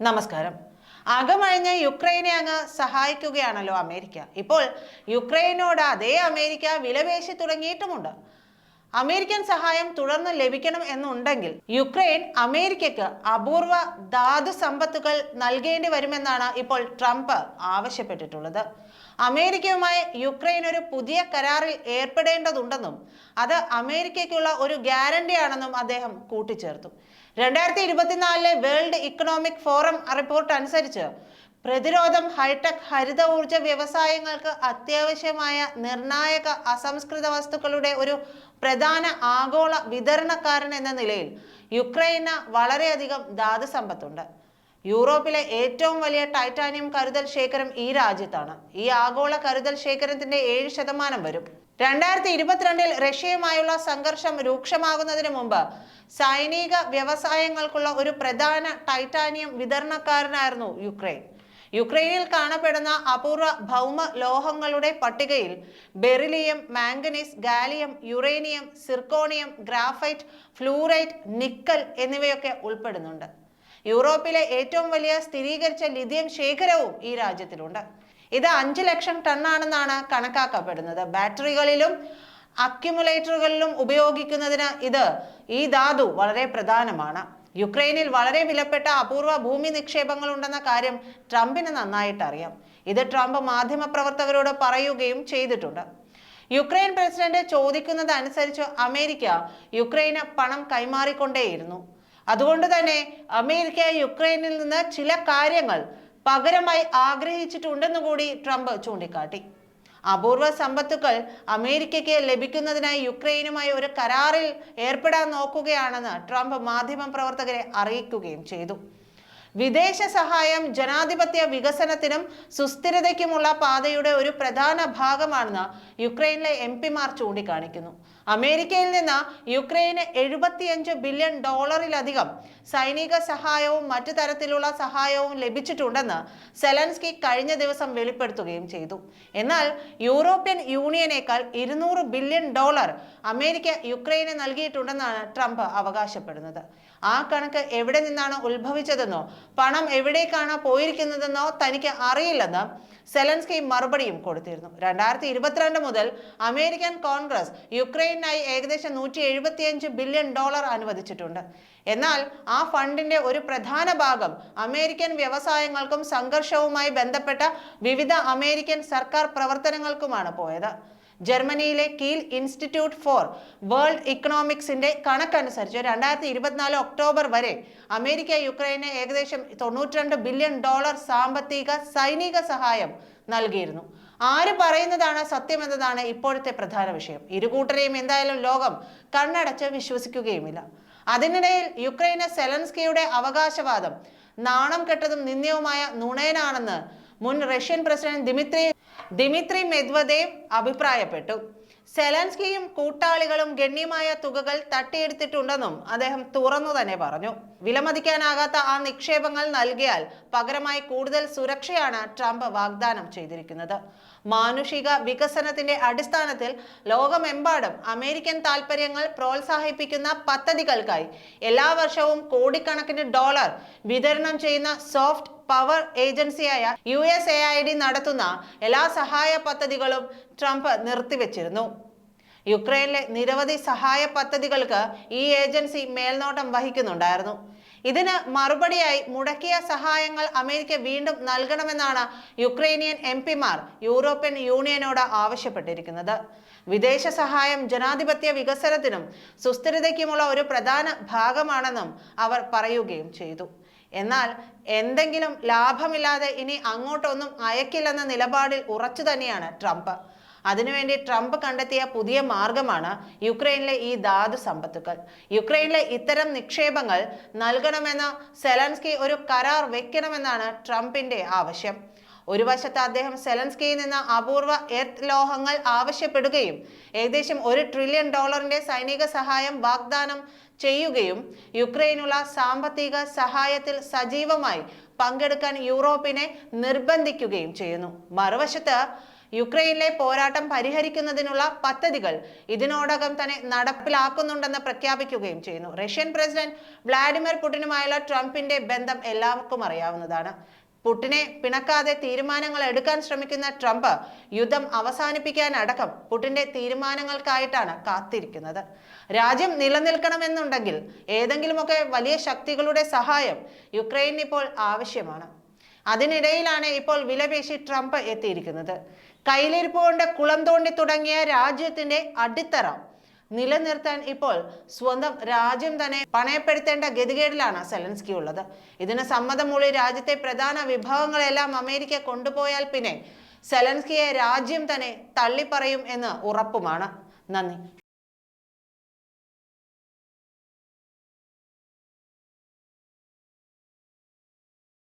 നമസ്കാരം. അകമഴിഞ്ഞ യുക്രൈനെ അങ്ങ് സഹായിക്കുകയാണല്ലോ അമേരിക്ക. ഇപ്പോൾ യുക്രൈനോട് അതേ അമേരിക്ക വിലപേശി തുടങ്ങിയിട്ടുമുണ്ട്. അമേരിക്കൻ സഹായം തുടർന്ന് ലഭിക്കണം എന്നുണ്ടെങ്കിൽ യുക്രൈൻ അമേരിക്കയ്ക്ക് അപൂർവ ധാതു സമ്പത്തുകൾ നൽകേണ്ടി വരുമെന്നാണ് ഇപ്പോൾ ട്രംപ് ആവശ്യപ്പെട്ടിട്ടുള്ളത്. അമേരിക്കയുമായി യുക്രൈൻ ഒരു പുതിയ കരാറിൽ ഏർപ്പെടേണ്ടതുണ്ടെന്നും അത് അമേരിക്കയ്ക്കുള്ള ഒരു ഗ്യാരണ്ടിയാണെന്നും അദ്ദേഹം കൂട്ടിച്ചേർത്തു. 2024 വേൾഡ് ഇക്കണോമിക് ഫോറം റിപ്പോർട്ട് അനുസരിച്ച് പ്രതിരോധം, ഹൈടെക്, ഹരിത ഊർജ വ്യവസായങ്ങൾക്ക് അത്യാവശ്യമായ നിർണായക അസംസ്കൃത വസ്തുക്കളുടെ ഒരു പ്രധാന ആഗോള വിതരണക്കാരൻ എന്ന നിലയിൽ യുക്രൈന് വളരെയധികം ധാതു സമ്പത്തുണ്ട്. യൂറോപ്പിലെ ഏറ്റവും വലിയ ടൈറ്റാനിയം കരുതൽ ശേഖരം ഈ രാജ്യത്താണ്. ഈ ആഗോള കരുതൽ ശേഖരത്തിന്റെ 7% വരും. 2022 റഷ്യയുമായുള്ള സംഘർഷം രൂക്ഷമാകുന്നതിന് മുമ്പ് സൈനിക വ്യവസായങ്ങൾക്കുള്ള ഒരു പ്രധാന ടൈറ്റാനിയം വിതരണക്കാരനായിരുന്നു യുക്രൈൻ. യുക്രൈനിൽ കാണപ്പെടുന്ന അപൂർവ ഭൗമ ലോഹങ്ങളുടെ പട്ടികയിൽ beryllium, manganese, gallium, uranium, zirconium, graphite, fluorite, nickel എന്നിവയൊക്കെ ഉൾപ്പെടുന്നുണ്ട്. യൂറോപ്പിലെ ഏറ്റവും വലിയ സ്ഥിരീകരിച്ച ലിഥിയം ശേഖരവും ഈ രാജ്യത്തിലുണ്ട്. ഇത് 5 ലക്ഷം ടണ്ണാണെന്നാണ് കണക്കാക്കപ്പെടുന്നത്. ബാറ്ററികളിലും അക്യുമുലേറ്ററുകളിലും ഉപയോഗിക്കുന്നതിന് ഈ ധാതു വളരെ പ്രധാനമാണ്. യുക്രൈനിൽ വളരെ വിലപ്പെട്ട അപൂർവ ഭൂമി നിക്ഷേപങ്ങൾ ഉണ്ടെന്ന കാര്യം ട്രംപിന് നന്നായിട്ട് അറിയാം. ഇത് ട്രംപ് മാധ്യമപ്രവർത്തകരോട് പറയുകയും ചെയ്തിട്ടുണ്ട്. യുക്രൈൻ പ്രസിഡന്റ് ചോദിക്കുന്നത് അനുസരിച്ച് അമേരിക്ക യുക്രൈന് പണം കൈമാറിക്കൊണ്ടേയിരുന്നു. അതുകൊണ്ട് തന്നെ അമേരിക്ക യുക്രൈനിൽ നിന്ന് ചില കാര്യങ്ങൾ പകരമായി ആഗ്രഹിച്ചിട്ടുണ്ടെന്ന് കൂടി ട്രംപ് ചൂണ്ടിക്കാട്ടി. അപൂർവ സമ്പത്തുക്കൾ അമേരിക്കയ്ക്ക് ലഭിക്കുന്നതിനായി യുക്രൈനുമായി ഒരു കരാറിൽ ഏർപ്പെടാൻ നോക്കുകയാണെന്ന് ട്രംപ് മാധ്യമപ്രവർത്തകരെ അറിയിക്കുകയും ചെയ്തു. വിദേശ സഹായം ജനാധിപത്യ വികസനത്തിനും സുസ്ഥിരതയ്ക്കുമുള്ള പാതയുടെ ഒരു പ്രധാന ഭാഗമാണെന്ന് യുക്രൈനിലെ എംപിമാർ ചൂണ്ടിക്കാണിക്കുന്നു. അമേരിക്കയിൽ നിന്ന് യുക്രൈന് $75 ബില്യൺ സൈനിക സഹായവും മറ്റു തരത്തിലുള്ള സഹായവും ലഭിച്ചിട്ടുണ്ടെന്ന് സെലൻസ്കി കഴിഞ്ഞ ദിവസം വെളിപ്പെടുത്തുകയും ചെയ്തു. എന്നാൽ യൂറോപ്യൻ യൂണിയനേക്കാൾ $200 ബില്യൺ അമേരിക്ക യുക്രൈന് നൽകിയിട്ടുണ്ടെന്നാണ് ട്രംപ് അവകാശപ്പെടുന്നത്. ആ കണക്ക് എവിടെ നിന്നാണ് ഉത്ഭവിച്ചതെന്നോ പണം എവിടേക്കാണ് പോയിരിക്കുന്നതെന്നോ തനിക്ക് അറിയില്ലെന്ന് സെലൻസ്കി മറുപടിയും കൊടുത്തിരുന്നു. 2022 മുതൽ അമേരിക്കൻ കോൺഗ്രസ് യുക്രൈനായി ഏകദേശം $175 ബില്യൺ അനുവദിച്ചിട്ടുണ്ട്. എന്നാൽ ആ ഫണ്ടിന്റെ ഒരു പ്രധാന ഭാഗം അമേരിക്കൻ വ്യവസായങ്ങൾക്കും സംഘർഷവുമായി ബന്ധപ്പെട്ട വിവിധ അമേരിക്കൻ സർക്കാർ പ്രവർത്തനങ്ങൾക്കുമാണ് പോയത്. ജർമ്മനിയിലെ കീൽ ഇൻസ്റ്റിറ്റ്യൂട്ട് ഫോർ വേൾഡ് ഇക്കണോമിക്സിന്റെ കണക്കനുസരിച്ച് 2024 ഒക്ടോബർ വരെ അമേരിക്ക യുക്രൈന് ഏകദേശം $92 ബില്യൺ സാമ്പത്തിക സൈനിക സഹായം നൽകിയിരുന്നു. ആര് പറയുന്നതാണ് സത്യമെന്നതാണ് ഇപ്പോഴത്തെ പ്രധാന വിഷയം. ഇരുകൂട്ടരെയും എന്തായാലും ലോകം കണ്ണടച്ച് വിശ്വസിക്കുകയുമില്ല. അതിനിടയിൽ യുക്രൈന് സെലൻസ്കിയുടെ അവകാശവാദം നാണം കെട്ടതും നിന്ദ്യവുമായ നുണയനാണെന്ന് മുൻ റഷ്യൻ പ്രസിഡന്റ് ദിമിത്രി മെദ്വദേവ് അഭിപ്രായപ്പെട്ടു. സെലൻസ്കിയും കൂട്ടാളികളും ഗണ്യമായ തുകകൾ തട്ടിയെടുത്തിട്ടുണ്ടെന്നും അദ്ദേഹം തുറന്നു തന്നെ പറഞ്ഞു. വിലമതിക്കാനാകാത്ത ആ നിക്ഷേപങ്ങൾ നൽകിയാൽ പകരമായി കൂടുതൽ സുരക്ഷയാണ് ട്രംപ് വാഗ്ദാനം ചെയ്തിരിക്കുന്നത്. മാനുഷിക വികസനത്തിന്റെ അടിസ്ഥാനത്തിൽ ലോകമെമ്പാടും അമേരിക്കൻ താൽപര്യങ്ങൾ പ്രോത്സാഹിപ്പിക്കുന്ന പദ്ധതികൾക്കായി എല്ലാ വർഷവും കോടിക്കണക്കിന് ഡോളർ വിതരണം ചെയ്യുന്ന സോഫ്റ്റ് പവർ ഏജൻസിയായ USAID നടത്തുന്ന എല്ലാ സഹായ പദ്ധതികളും ട്രംപ് നിർത്തിവെച്ചിരുന്നു. യുക്രൈനിലെ നിരവധി സഹായ പദ്ധതികൾക്ക് ഈ ഏജൻസി മേൽനോട്ടം വഹിക്കുന്നുണ്ടായിരുന്നു. ഇതിന് മറുപടിയായി മുടക്കിയ സഹായങ്ങൾ അമേരിക്ക വീണ്ടും നൽകണമെന്നാണ് യുക്രൈനിയൻ എംപിമാർ യൂറോപ്യൻ യൂണിയനോട് ആവശ്യപ്പെട്ടിരിക്കുന്നത്. വിദേശ സഹായം ജനാധിപത്യ വികസനത്തിനും സുസ്ഥിരതയ്ക്കുമുള്ള ഒരു പ്രധാന ഭാഗമാണെന്നും അവർ പറയുകയും ചെയ്തു. എന്നാൽ എന്തെങ്കിലും ലാഭമില്ലാതെ ഇനി അങ്ങോട്ടൊന്നും അയക്കില്ലെന്ന നിലപാടിൽ ഉറച്ചു തന്നെയാണ് ട്രംപ്. അതിനുവേണ്ടി ട്രംപ് കണ്ടെത്തിയ പുതിയ മാർഗമാണ് യുക്രൈനിലെ ഈ ധാതു സമ്പത്തുകൾ. യുക്രൈനിലെ ഇത്തരം നിക്ഷേപങ്ങൾ നൽകണമെന്ന് സെലൻസ്കി ഒരു കരാർ വെക്കണമെന്നാണ് ട്രംപിന്റെ ആവശ്യം. ഒരു വശത്ത് അദ്ദേഹം സെലൻസ്കിയിൽ നിന്ന് അപൂർവ എർത്ത് ലോഹങ്ങൾ ആവശ്യപ്പെടുകയും ഏകദേശം $1 ട്രില്യൺ സൈനിക സഹായം വാഗ്ദാനം ചെയ്യുകയും യുക്രൈനുള്ള സാമ്പത്തിക സഹായത്തിൽ സജീവമായി പങ്കെടുക്കാൻ യൂറോപ്പിനെ നിർബന്ധിക്കുകയും ചെയ്യുന്നു. മറുവശത്ത് യുക്രൈനിലെ പോരാട്ടം പരിഹരിക്കുന്നതിനുള്ള പദ്ധതികൾ ഇതിനോടകം തന്നെ നടപ്പിലാക്കുന്നുണ്ടെന്ന് പ്രഖ്യാപിക്കുകയും ചെയ്യുന്നു. റഷ്യൻ പ്രസിഡന്റ് വ്ളാഡിമിർ പുടിനുമായുള്ള ട്രംപിന്റെ ബന്ധം എല്ലാവർക്കും അറിയാവുന്നതാണ്. പുടിനെ പിണക്കാതെ തീരുമാനങ്ങൾ എടുക്കാൻ ശ്രമിക്കുന്ന ട്രംപ് യുദ്ധം അവസാനിപ്പിക്കാനടക്കം പുടിന്റെ തീരുമാനങ്ങൾക്കായിട്ടാണ് കാത്തിരിക്കുന്നത്. രാജ്യം നിലനിൽക്കണമെന്നുണ്ടെങ്കിൽ ഏതെങ്കിലുമൊക്കെ വലിയ ശക്തികളുടെ സഹായം യുക്രൈനിന് ഇപ്പോൾ ആവശ്യമാണ്. അതിനിടയിലാണ് ഇപ്പോൾ വിലപേശി ട്രംപ് എത്തിയിരിക്കുന്നത്. കയ്യിലിരിപ്പ് കൊണ്ട് കുളം തോണ്ടി തുടങ്ങിയ രാജ്യത്തിന്റെ അടിത്തറ നിലനിർത്താൻ ഇപ്പോൾ സ്വന്തം രാജ്യം തന്നെ പണയപ്പെടുത്തേണ്ട ഗതികേടിലാണ് സെലൻസ്കി ഉള്ളത്. ഇതിന് സമ്മതമൂളി രാജ്യത്തെ പ്രധാന വിഭവങ്ങളെല്ലാം അമേരിക്ക കൊണ്ടുപോയാൽ പിന്നെ സെലൻസ്കിയെ രാജ്യം തന്നെ തള്ളിപ്പറയും എന്ന് ഉറപ്പുമാണ്. നന്ദി.